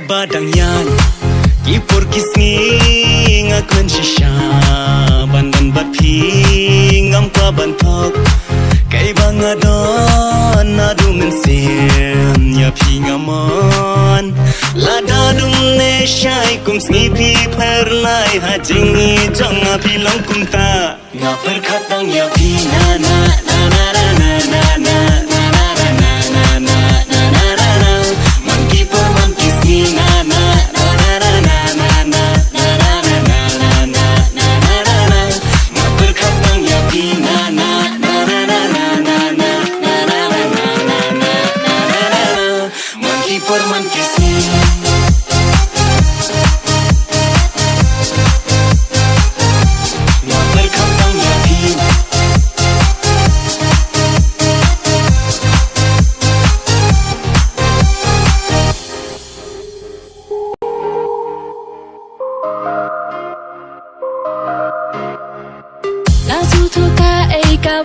badang yan Kipur kisngi ngakun shisha Bandan bapi ngam kwa bantok Kay bangadon nadu mensim Ya pi ngamon Lada dung ne syai kum sngi pi perlai Hajingi jong api long kum ta Nga perkatang ya pi na na na na na na na na Perman kisni Nga berkembang yakin Lazu tuka eka